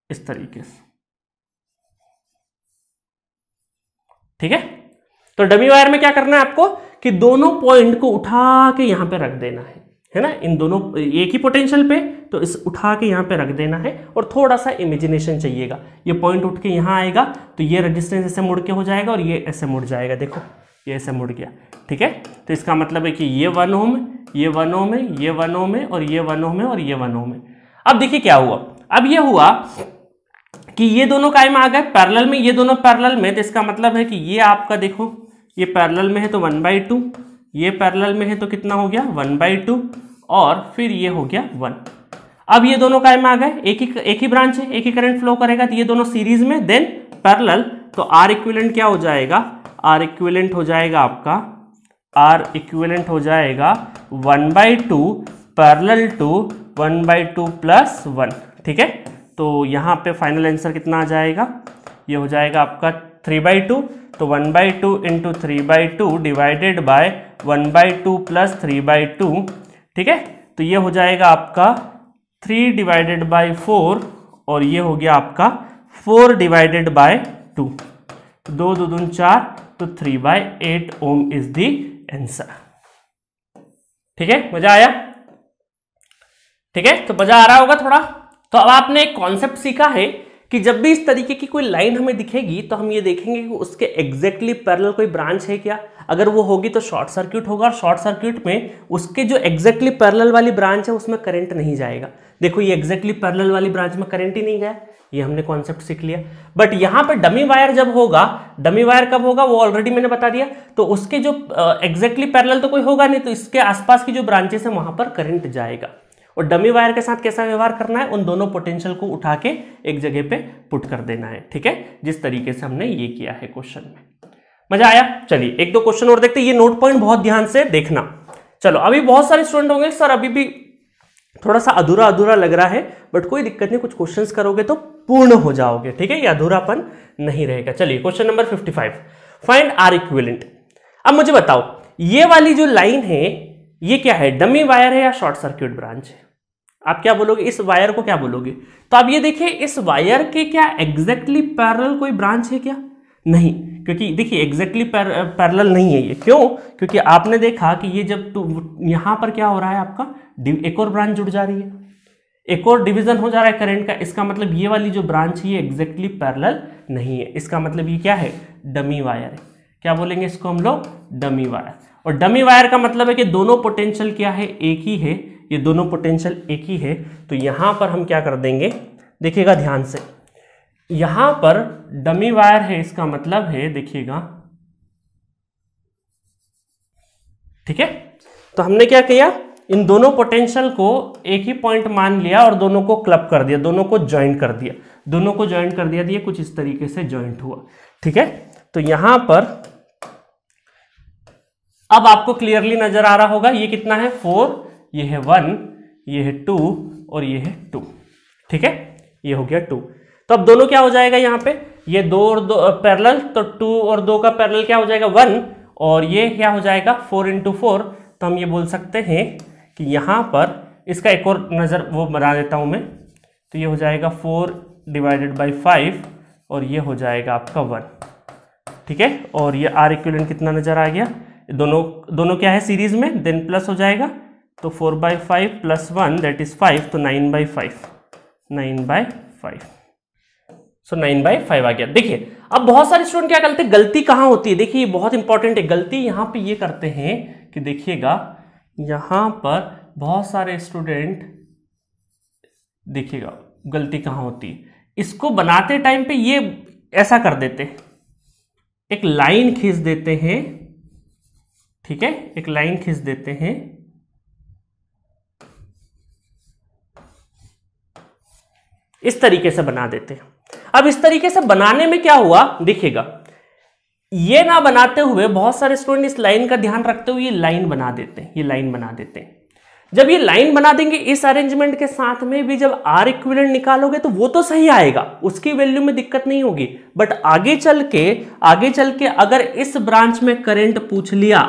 इस तरीके से। ठीक है, तो डमी वायर में क्या करना है आपको कि दोनों पॉइंट को उठा के यहां पे रख देना है है ना, इन दोनों एक ही पोटेंशियल पे, तो इस उठा के यहाँ पे रख देना है और थोड़ा सा इमेजिनेशन चाहिएगा। ये पॉइंट उठ के यहाँ आएगा तो ये रेजिस्टेंस ऐसे मुड़ के हो जाएगा और ये ऐसे मुड़ जाएगा, देखो ये ऐसे मुड़ गया, ठीक है। तो इसका मतलब है कि ये 1 ओम, ये 1 ओम है, ये 1 ओम है और ये 1 ओम है और ये 1 ओम है। अब देखिए क्या हुआ, अब ये हुआ कि ये दोनों कायम आ गए पैरेलल में, ये दोनों पैरेलल में, तो इसका मतलब है कि ये आपका देखो ये पैरेलल में है तो 1/2, ये पैरेलल में है तो कितना हो गया 1/2 और फिर ये हो गया 1। अब ये दोनों कायम आ गए, एक ही ब्रांच है, एक ही करंट फ्लो करेगा, तो ये दोनों सीरीज में देन पैरेलल, तो आर इक्विवेलेंट क्या हो जाएगा, आर इक्विवेलेंट हो जाएगा आपका, आर इक्विवेलेंट हो जाएगा 1/2 पैरेलल टू 1/2 प्लस 1, ठीक है। तो यहाँ पे फाइनल आंसर कितना आ जाएगा, ये हो जाएगा आपका 3/2, तो 1/2 इंटू 3/2 डिवाइडेड बाय 1/2 प्लस 3/2, ठीक है। तो ये हो जाएगा आपका 3 डिवाइडेड बाय 4 और ये हो गया आपका 4 डिवाइडेड बाय 2, 2 2 दूनी 4, तो 3/8 ओम इज द आंसर, ठीक है। मजा आया, ठीक है, तो मजा आ रहा होगा थोड़ा। तो अब आपने एक कॉन्सेप्ट सीखा है कि जब भी इस तरीके की कोई लाइन हमें दिखेगी तो हम ये देखेंगे कि उसके एग्जैक्टली पैरेलल कोई ब्रांच है क्या, अगर वो होगी तो शॉर्ट सर्किट होगा और शॉर्ट सर्किट में उसके जो एग्जैक्टली पैरेलल वाली ब्रांच है उसमें करंट नहीं जाएगा। देखो ये एग्जैक्टली पैरेलल वाली ब्रांच में करंट ही नहीं गया, ये हमने कॉन्सेप्ट सीख लिया। बट यहाँ पे डमी वायर जब होगा, डमी वायर कब होगा वो ऑलरेडी मैंने बता दिया, तो उसके जो एग्जैक्टली पैरेलल तो कोई होगा नहीं, तो इसके आसपास की जो ब्रांचेस है वहां पर करंट जाएगा। और डमी वायर के साथ कैसा व्यवहार करना है, उन दोनों पोटेंशियल को उठा के एक जगह पे पुट कर देना है, ठीक है, जिस तरीके से हमने ये किया है क्वेश्चन में। मजा आया? चलिए एक दो क्वेश्चन और देखते हैं, ये नोट पॉइंट बहुत ध्यान से देखना। चलो अभी बहुत सारे स्टूडेंट होंगे सर अभी भी थोड़ा सा अधूरा अधूरा लग रहा है, बट कोई दिक्कत नहीं, कुछ क्वेश्चंस करोगे तो पूर्ण हो जाओगे, ठीक है, ये अधूरापन नहीं रहेगा। चलिए question number 55, find R equivalent. अब मुझे बताओ ये वाली जो लाइन है ये क्या है, डमी वायर है या शॉर्ट सर्किट ब्रांच है? आप क्या बोलोगे, इस वायर को क्या बोलोगे? तो आप ये देखिए इस वायर के क्या एग्जैक्टली पैरेलल कोई ब्रांच है क्या? नहीं, क्योंकि देखिए एग्जैक्टली पैरेलल नहीं है ये। क्यों? क्योंकि आपने देखा कि ये जब यहां पर क्या हो रहा है आपका एक और ब्रांच जुड़ जा रही है, एक और डिवीजन हो जा रहा है करंट का, इसका मतलब ये वाली जो ब्रांच है ये एग्जैक्टली पैरेलल नहीं है, इसका मतलब ये क्या है, डमी वायर है। क्या बोलेंगे इसको हम लोग, डमी वायर। और डमी वायर का मतलब है कि दोनों पोटेंशियल क्या है, एक ही है, ये दोनों पोटेंशियल एक ही है। तो यहां पर हम क्या कर देंगे, देखिएगा ध्यान से, यहां पर डमी वायर है, इसका मतलब है देखिएगा, ठीक है। तो हमने क्या किया, इन दोनों पोटेंशियल को एक ही पॉइंट मान लिया और दोनों को क्लब कर दिया, दोनों को ज्वाइंट कर दिया, दोनों को ज्वाइंट कर दिया, ये कुछ इस तरीके से ज्वाइंट हुआ, ठीक है। तो यहां पर अब आपको क्लियरली नजर आ रहा होगा ये कितना है 4, ये है 1, ये है 2 और ये है 2, ठीक है, ये हो गया 2। तो अब दोनों क्या हो जाएगा यहाँ पे, ये 2 और 2 पैरेलल, तो 2 और 2 का पैरेलल क्या हो जाएगा 1, और ये क्या हो जाएगा 4 × 4। तो हम ये बोल सकते हैं कि यहाँ पर इसका एक और नज़र वो बना देता हूँ मैं, तो ये हो जाएगा 4 डिवाइडेड बाई 5 और ये हो जाएगा आपका 1, ठीक है। और ये आर इक्विवेलेंट कितना नजर आ गया, दोनों क्या है सीरीज में, देन प्लस हो जाएगा, तो 4/5 प्लस 1 दैट इज 5, तो 9/5, 9/5, सो 9/5 आ गया। देखिए अब बहुत सारे स्टूडेंट क्या करते हैं, गलती कहाँ होती है, देखिए ये बहुत इंपॉर्टेंट है, गलती यहाँ पे ये करते हैं कि देखिएगा यहाँ पर बहुत सारे स्टूडेंट, देखिएगा गलती कहाँ होती है, इसको बनाते टाइम पे ये ऐसा कर देते हैं, एक लाइन खींच देते हैं, ठीक है, एक लाइन खींच देते हैं, इस तरीके से बना देते हैं। अब इस तरीके से बनाने में क्या हुआ, देखिएगा ये ना बनाते हुए बहुत सारे स्टूडेंट इस लाइन का ध्यान रखते हुए ये लाइन बना देते हैं, ये लाइन बना देते हैं। जब ये लाइन बना देंगे इस अरेंजमेंट के साथ में भी, जब आर इक्विवेलेंट निकालोगे तो वो तो सही आएगा, उसकी वैल्यू में दिक्कत नहीं होगी, बट आगे चल के अगर इस ब्रांच में करंट पूछ लिया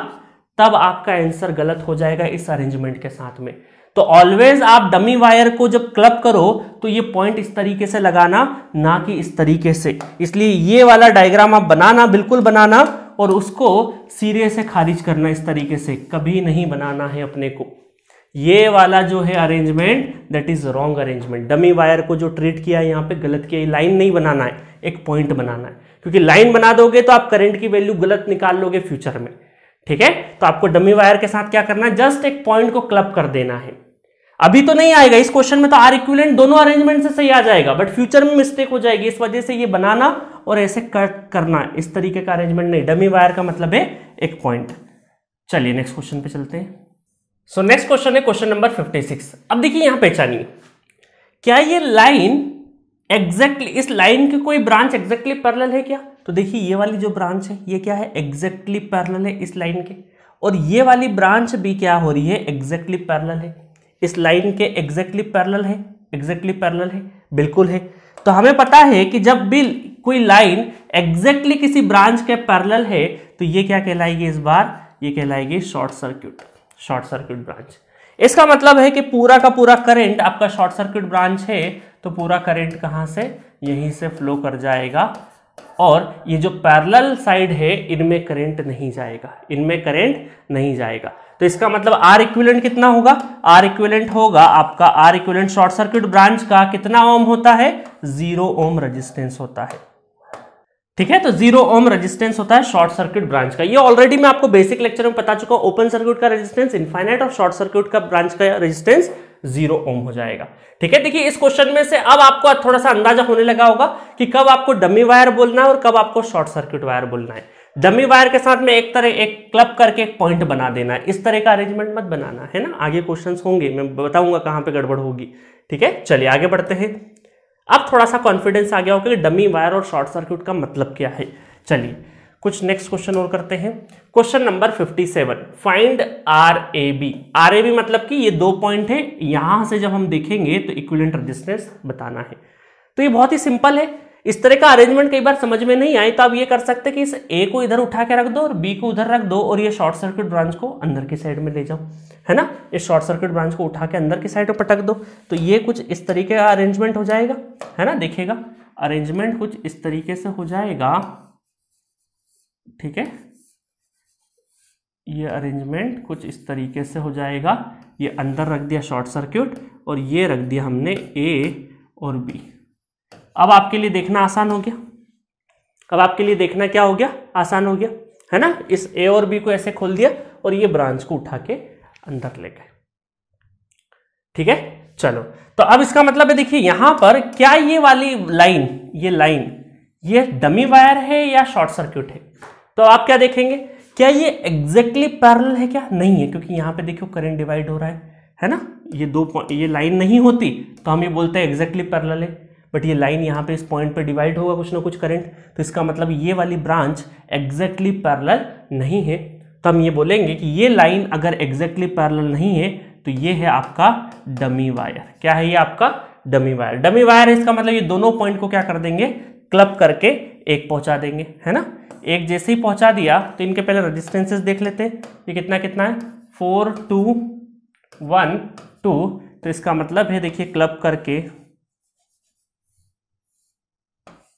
तब आपका आंसर गलत हो जाएगा इस अरेंजमेंट के साथ में। तो ऑलवेज आप डमी वायर को जब क्लब करो तो ये पॉइंट इस तरीके से लगाना, ना कि इस तरीके से। इसलिए ये वाला डायग्राम आप बनाना, बिल्कुल बनाना, और उसको सिरे से खारिज करना, इस तरीके से कभी नहीं बनाना है अपने को। ये वाला जो है arrangement that is wrong arrangement. Dummy wire को जो ट्रीट किया है यहाँ पे गलत किया, लाइन नहीं बनाना है, एक पॉइंट बनाना है, क्योंकि लाइन बना दोगे तो आप करंट की वैल्यू गलत निकाल लोगे फ्यूचर में। ठीक है, तो आपको डमी वायर के साथ क्या करना है, जस्ट एक पॉइंट को क्लब कर देना है। अभी तो नहीं आएगा इस क्वेश्चन में, तो आर इक्विवेलेंट दोनों अरेंजमेंट से सही आ जाएगा, बट फ्यूचर में मिस्टेक हो जाएगी, इस वजह से ये बनाना और ऐसे कट करना, इस तरीके का अरेंजमेंट नहीं। डमी वायर का मतलब है एक पॉइंट। चलिए नेक्स्ट क्वेश्चन पे चलते हैं। सो नेक्स्ट क्वेश्चन है क्वेश्चन नंबर 56। अब देखिए यहां पहचानिए, क्या ये लाइन एग्जैक्टली, इस लाइन की कोई ब्रांच एग्जैक्टली पैरेलल है क्या? तो देखिए ये वाली जो ब्रांच है ये क्या है, एग्जैक्टली पैरेलल है इस लाइन के, और ये वाली ब्रांच भी क्या हो रही है, एग्जैक्टली पैरेलल है इस लाइन के, एग्जैक्टली पैरेलल है, एग्जैक्टली पैरेलल है, बिल्कुल है। तो हमें पता है कि जब भी कोई लाइन एग्जैक्टली किसी ब्रांच के पैरेलल है तो ये क्या कहलाएगी, इस बार ये कहलाएगी short circuit, short circuit branch. इसका मतलब है कि पूरा का पूरा करंट आपका शॉर्ट सर्क्यूट ब्रांच है, तो पूरा करंट कहां से, यहीं से फ्लो कर जाएगा, और ये जो पैरेलल साइड है इनमें करंट नहीं जाएगा, इनमें करंट नहीं जाएगा। तो इसका मतलब आर इक्विवेलेंट कितना होगा, आर इक्विवेलेंट होगा आपका, R equivalent short circuit branch का कितना ओम होता है, 0 ओम रेजिस्टेंस होता है। ठीक है, तो 0 ओम रेजिस्टेंस होता है शॉर्ट सर्क्यूट ब्रांच का। ये ऑलरेडी मैं आपको बेसिक लेक्चर में बता चुका हूं, ओपन सर्क्यूट का रेजिस्टेंस इनफाइनाइट और शॉर्ट सर्क्यूट का ब्रांच का रेजिस्टेंस 0 ओम हो जाएगा। ठीक है, देखिए इस क्वेश्चन में से अब आपको थोड़ा सा अंदाजा होने लगा होगा कि कब आपको डमी वायर बोलना है और कब आपको शॉर्ट सर्क्यूट वायर बोलना है। डमी वायर के साथ में एक क्लब करके एक पॉइंट बना देना है, इस तरह का अरेंजमेंट मत बनाना है ना, आगे क्वेश्चंस होंगे, मैं बताऊंगा कहां पे गड़बड़ होगी। ठीक है, चलिए आगे बढ़ते हैं। अब थोड़ा सा कॉन्फिडेंस आ गया होगा कि डमी वायर और शॉर्ट सर्क्यूट का मतलब क्या है। चलिए कुछ नेक्स्ट क्वेश्चन और करते हैं। Question number 57, find R A B. R A B मतलब कि ये 2 पॉइंट है, यहां से जब हम देखेंगे तो इक्विवेलेंट रेजिस्टेंस बताना है। तो ये बहुत ही सिंपल है, इस तरह का अरेंजमेंट कई बार समझ में नहीं आए तो आप ये कर सकते हैं कि इस ए को इधर उठा के रख दो और बी को उधर रख दो, और ये शॉर्ट सर्क्यूट ब्रांच को अंदर की साइड में ले जाओ, है ना, इस शॉर्ट सर्क्यूट ब्रांच को उठा के अंदर की साइड में पटक दो, तो ये कुछ इस तरीके का अरेंजमेंट हो जाएगा, है ना। देखिएगा अरेंजमेंट कुछ इस तरीके से हो जाएगा। ठीक है, ये अरेंजमेंट कुछ इस तरीके से हो जाएगा, ये अंदर रख दिया शॉर्ट सर्क्यूट और ये रख दिया हमने ए और बी। अब आपके लिए देखना आसान हो गया, अब आपके लिए देखना क्या हो गया, आसान हो गया, है ना। इस ए और बी को ऐसे खोल दिया और ये ब्रांच को उठा के अंदर ले गए। ठीक है, चलो तो अब इसका मतलब है, देखिए यहां पर क्या ये वाली लाइन, ये लाइन ये डमी वायर है या शॉर्ट सर्क्यूट है। तो आप क्या देखेंगे, क्या ये एग्जैक्टली पैरेलल है क्या, नहीं है, क्योंकि यहां पे देखो करंट डिवाइड हो रहा है ना। ये लाइन नहीं होती तो हम ये बोलते हैं एग्जैक्टली पैरेलल है, बट ये लाइन यहाँ पे इस पॉइंट पे डिवाइड होगा कुछ ना कुछ करंट, तो इसका मतलब ये वाली ब्रांच एग्जैक्टली पैरेलल नहीं है। तो हम ये बोलेंगे कि ये लाइन अगर एग्जैक्टली पैरेलल नहीं है तो ये है आपका डमी वायर। क्या है ये आपका डमी वायर। डमी वायर इसका मतलब ये दोनों पॉइंट को क्या कर देंगे, क्लब करके एक पहुंचा देंगे, है ना। एक जैसे ही पहुंचा दिया तो इनके पहले रेजिस्टेंसेस देख लेते हैं, ये कितना कितना है, 4 2 1 2। तो इसका मतलब है देखिए क्लब करके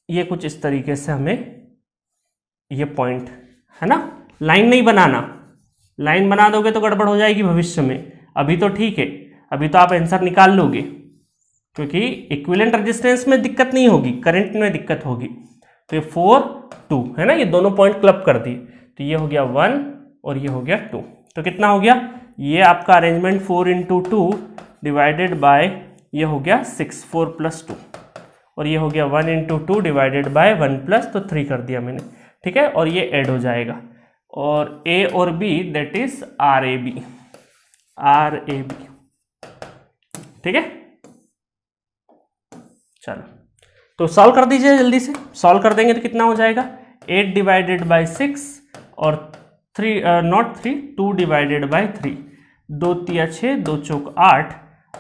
ये कुछ इस तरीके से हमें ये पॉइंट, है ना। लाइन नहीं बनाना, लाइन बना दोगे तो गड़बड़ हो जाएगी भविष्य में। अभी तो ठीक है, अभी तो आप आंसर निकाल लोगे, क्योंकि इक्विवेलेंट रेजिस्टेंस में दिक्कत नहीं होगी, करंट में दिक्कत होगी। तो ये 4 2 है ना, ये दोनों पॉइंट क्लब कर दिए, तो ये हो गया 1 और ये हो गया 2। तो कितना हो गया, ये आपका अरेंजमेंट 4 × 2 डिवाइडेड बाय ये हो गया 6 4 + 2, और ये हो गया 1 × 2 डिवाइडेड बाय 1 + तो 3 कर दिया मैंने। ठीक है, और ये ऐड हो जाएगा, और ए और B that is R A B, R A B. ठीक है, चलो तो सॉल्व कर दीजिए जल्दी से। सॉल्व कर देंगे तो कितना हो जाएगा, 8 डिवाइडेड बाय 6 और 3 नॉट 3 2 डिवाइडेड बाय 3, 2 3 6 2 चौक 8,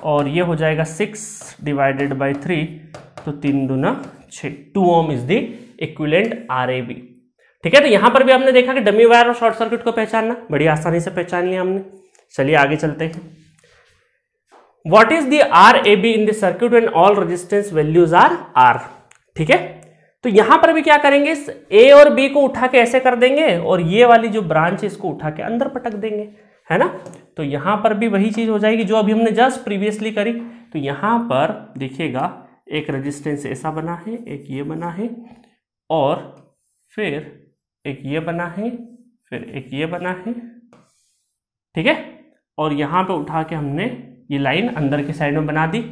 और ये हो जाएगा 6 डिवाइडेड बाय 3, तो 3 दूना 6। 2 ohm is the equivalent R A B. ठीक है, तो यहां पर भी हमने देखा कि डमी वायर और शॉर्ट सर्किट को पहचानना बड़ी आसानी से पहचान लिया हमने। चलिए आगे चलते हैं। What is the R A B in the circuit when all resistance values are R. ठीक है, तो यहां पर भी क्या करेंगे, ए और बी को उठा के ऐसे कर देंगे और ये वाली जो ब्रांच है इसको उठा के अंदर पटक देंगे, है ना। तो यहां पर भी वही चीज हो जाएगी जो अभी हमने जस्ट प्रीवियसली करी। तो यहां पर देखिएगा एक रेजिस्टेंस ऐसा बना है, एक ये बना है, और फिर एक ये बना है, फिर एक ये बना है, ठीक है। और यहां पे उठा के हमने ये लाइन अंदर की साइड में बना दी,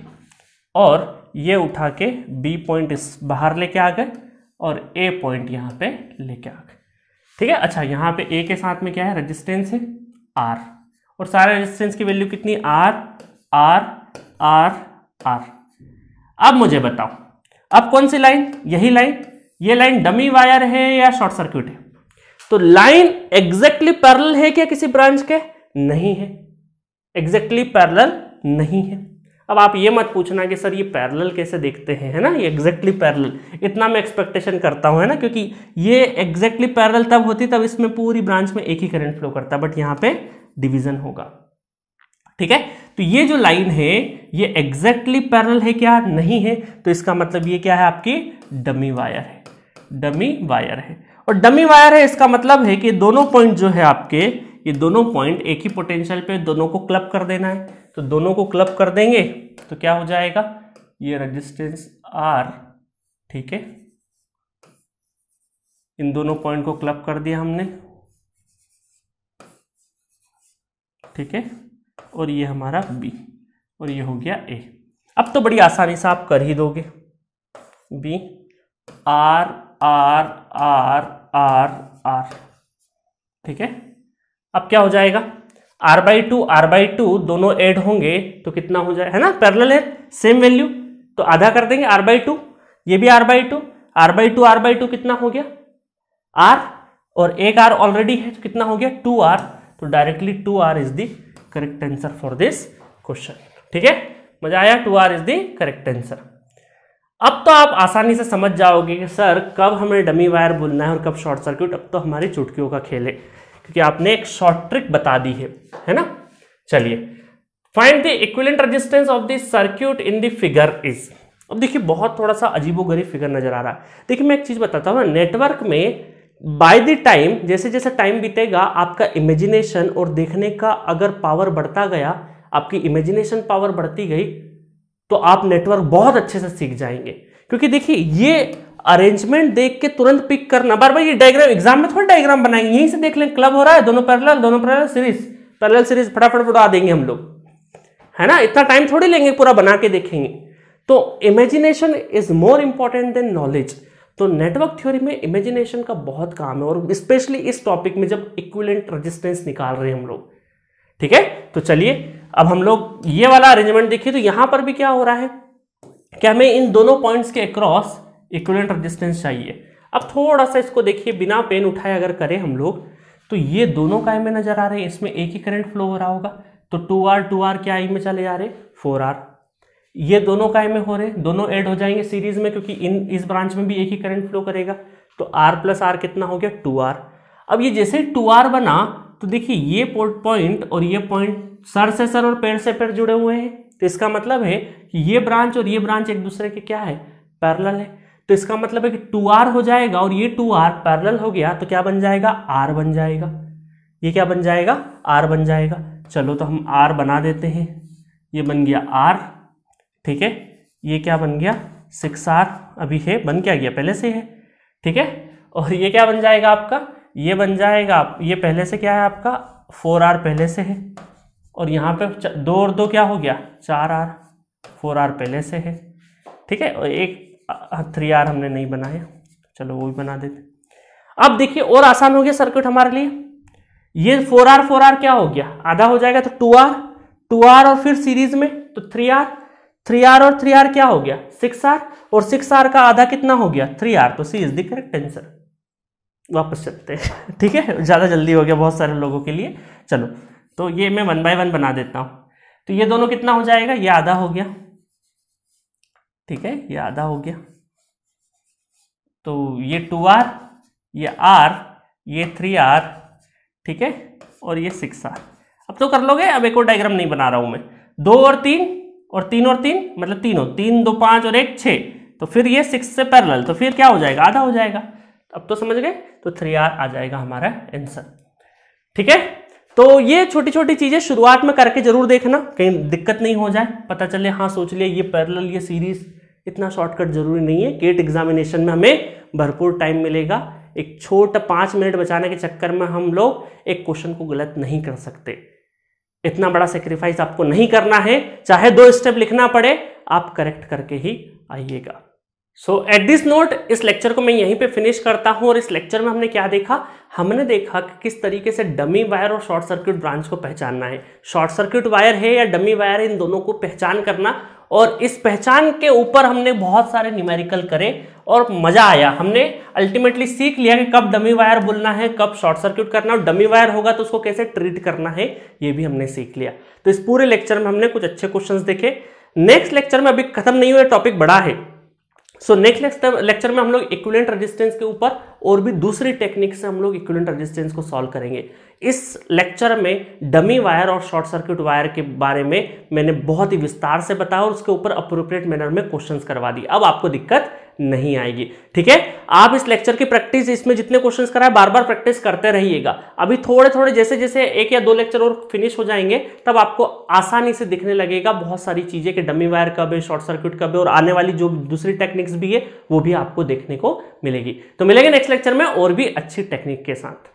और ये उठा के बी पॉइंट इस बाहर लेके आ गए, और ए पॉइंट यहाँ पे लेके आ गए, ठीक है। अच्छा, यहाँ पे ए के साथ में क्या है, रेजिस्टेंस है आर, और सारे रेजिस्टेंस की वैल्यू कितनी, आर आर आर आर। अब मुझे बताओ, अब कौन सी लाइन, यही लाइन, ये लाइन डमी वायर है या शॉर्ट सर्किट है? तो लाइन एग्जैक्टली पैरेलल है क्या किसी ब्रांच के? नहीं है, एग्जैक्टली पैरेलल नहीं है। अब आप ये मत पूछना कि सर ये पैरेलल कैसे देखते हैं, है ना, ये एग्जैक्टली पैरेलल, इतना मैं एक्सपेक्टेशन करता हूं, है ना, क्योंकि ये एग्जैक्टली पैरेलल तब होती तब इसमें पूरी ब्रांच में एक ही करंट फ्लो करता, बट यहाँ पे डिवीजन होगा, ठीक है। तो ये जो लाइन है ये एग्जैक्टली पैरेलल है क्या? नहीं है। तो इसका मतलब ये क्या है, आपकी डमी वायर है, डमी वायर है। और डमी वायर है इसका मतलब है कि दोनों पॉइंट जो है आपके, ये दोनों पॉइंट एक ही पोटेंशियल पे, दोनों को क्लब कर देना है। तो दोनों को क्लब कर देंगे तो क्या हो जाएगा, ये रेजिस्टेंस आर, ठीक है, इन दोनों पॉइंट को क्लब कर दिया हमने, ठीक है, और ये हमारा बी, और ये हो गया ए। अब तो बड़ी आसानी से आप कर ही दोगे, B R R R R R, ठीक है। अब क्या हो जाएगा, r/2 दोनों ऐड होंगे तो कितना हो जाए, है ना, पैरेलल है, सेम वैल्यू, तो आधा कर देंगे r/2, ये भी r/2 कितना हो गया r, और एक r ऑलरेडी है तो कितना हो गया 2r। तो directly 2r is the correct answer for this question, ठीक है। मजा आया, 2r is the correct answer. अब तो आप आसानी से समझ जाओगे कि सर कब हमें डमी वायर बोलना है और कब शॉर्ट सर्किट। अब तो हमारी चुटकियों का खेल है, क्योंकि आपने एक शॉर्ट ट्रिक बता दी है ना। चलिए, find the equivalent resistance of the circuit in the figure is. अब देखिए बहुत थोड़ा सा अजीबोगरीब फिगर नजर आ रहा है। देखिए मैं एक चीज बताता हूँ, नेटवर्क में बाय द टाइम, जैसे जैसे टाइम बीतेगा आपका इमेजिनेशन और देखने का अगर पावर बढ़ता गया, आपकी इमेजिनेशन पावर बढ़ती गई, तो आप नेटवर्क बहुत अच्छे से सीख जाएंगे। क्योंकि देखिए ये अरेंजमेंट देख के तुरंत पिक करना, बार बार ये डायग्राम एग्जाम में थोड़ी डायग्राम बनाएंगे, यहीं से देख लें क्लब हो रहा है, दोनों पैरेलल सीरीज, पैरेलल सीरीज फटाफट उड़ा देंगे हम लोग, है ना, इतना टाइम थोड़ी लेंगे पूरा बना के देखेंगे। तो imagination is more important than knowledge. तो नेटवर्क थ्योरी में इमेजिनेशन का बहुत काम है, और स्पेशली इस टॉपिक में जब इक्विवेलेंट रेजिस्टेंस निकाल रहे हैं हम लोग, ठीक है। तो चलिए अब हम लोग ये वाला अरेंजमेंट देखिए। तो यहां पर भी क्या हो रहा है कि हमें इन दोनों पॉइंट्स के अक्रॉस इक्विवेलेंट रेजिस्टेंस चाहिए। अब थोड़ा सा इसको देखिए, बिना पेन उठाए अगर करें हम लोग, तो ये दोनों काय में नजर आ रहे हैं, इसमें एक ही करंट फ्लो हो रहा होगा, तो 2R क्या आई में चले जा रहे, 4R। ये दोनों काय में हो रहे, दोनों ऐड हो जाएंगे सीरीज में, क्योंकि इस ब्रांच में भी एक ही करंट फ्लो करेगा, तो R+R कितना हो गया 2R। अब ये जैसे 2R बना तो देखिए ये पॉइंट और ये पॉइंट सर से सर और पैर से पैर जुड़े हुए हैं, तो इसका मतलब है कि ये ब्रांच और ये ब्रांच एक दूसरे के क्या है, पैरेलल है। तो इसका मतलब है कि 2R हो जाएगा, और ये 2R पैरेलल हो गया तो क्या बन जाएगा, R बन जाएगा। ये क्या बन जाएगा, R बन जाएगा। चलो तो हम R बना देते हैं, ये बन गया R, ठीक है। ये क्या बन गया 6R, अभी है, बन क्या गया, पहले से है, ठीक है। और ये क्या बन जाएगा आपका, ये बन जाएगा, ये पहले से क्या है आपका 4R पहले से है, और यहाँ पे 2 और 2 क्या हो गया 4R, 4R पहले से है, ठीक है। और एक 3R हमने नहीं बनाया, चलो वो भी बना देते। अब देखिए और आसान हो गया सर्किट हमारे लिए, ये 4R क्या हो गया, आधा हो जाएगा, तो 2R और फिर सीरीज में तो 3R और 3R क्या हो गया 6R, और 6R का आधा कितना हो गया 3R, तो सी इज द करेक्ट आंसर। वापस चलते हैं, ठीक है, ज्यादा जल्दी हो गया बहुत सारे लोगों के लिए। चलो तो ये मैं 1 बाय 1 बना देता हूं। तो ये दोनों कितना हो जाएगा, ये आधा हो गया, ठीक है, ये आधा हो गया, तो ये 2R, ये R, ये 3R, ठीक है, और ये 6R। अब तो कर लोगे, अब एक और डायग्राम नहीं बना रहा हूं मैं। 2 और 3 और 3 और 3 मतलब तीनों, 3 2 5 और 1 6, तो फिर ये 6 से पैरेलल, तो फिर क्या हो जाएगा, आधा हो जाएगा। अब तो समझ गए, तो 3R आ जाएगा हमारा आंसर, ठीक है। तो ये छोटी छोटी चीजें शुरुआत में करके जरूर देखना, कहीं दिक्कत नहीं हो जाए, पता चले हाँ सोच लिया ये पैरेलल ये सीरीज, इतना शॉर्टकट जरूरी नहीं है। गेट एग्जामिनेशन में हमें भरपूर टाइम मिलेगा, एक छोटा 5 मिनट बचाने के चक्कर में हम लोग एक क्वेश्चन को गलत नहीं कर सकते। इतना बड़ा सेक्रीफाइस आपको नहीं करना है, चाहे 2 स्टेप लिखना पड़े, आप करेक्ट करके ही आइएगा। सो एट दिस नोट इस लेक्चर को मैं यहीं पे फिनिश करता हूं। और इस लेक्चर में हमने क्या देखा, हमने देखा कि किस तरीके से डमी वायर और शॉर्ट सर्किट ब्रांच को पहचानना है, शॉर्ट सर्किट वायर है या डमी वायर है, इन दोनों को पहचान करना। और इस पहचान के ऊपर हमने बहुत सारे न्यूमेरिकल करे और मजा आया। हमने अल्टीमेटली सीख लिया कि कब डमी वायर बोलना है, कब शॉर्ट सर्किट करना, और डमी वायर होगा तो उसको कैसे ट्रीट करना है, ये भी हमने सीख लिया। तो इस पूरे लेक्चर में हमने कुछ अच्छे क्वेश्चंस देखे। नेक्स्ट लेक्चर में अभी खत्म नहीं हुए, टॉपिक बड़ा है। सो नेक्स्ट लेक्चर में हम लोग इक्विवेलेंट रेजिस्टेंस के ऊपर और भी दूसरी टेक्निक से हम लोग इक्विवेलेंट रेजिस्टेंस को सॉल्व करेंगे। इस लेक्चर में डमी वायर और शॉर्ट सर्किट वायर के बारे में मैंने बहुत ही विस्तार से बताया और उसके ऊपर अप्रोप्रिएट मैनर में क्वेश्चंस करवा दी। अब आपको दिक्कत नहीं आएगी, ठीक है। आप इस लेक्चर की प्रैक्टिस, इसमें जितने क्वेश्चंस कराए बार बार प्रैक्टिस करते रहिएगा। अभी थोड़े थोड़े जैसे जैसे 1 या 2 लेक्चर और फिनिश हो जाएंगे तब आपको आसानी से दिखने लगेगा बहुत सारी चीजें कि डमी वायर कब है, शॉर्ट सर्किट कब है, और आने वाली जो दूसरी टेक्निक्स भी है वो भी आपको देखने को मिलेगी। तो मिलेंगे नेक्स्ट लेक्चर में और भी अच्छी टेक्निक के साथ।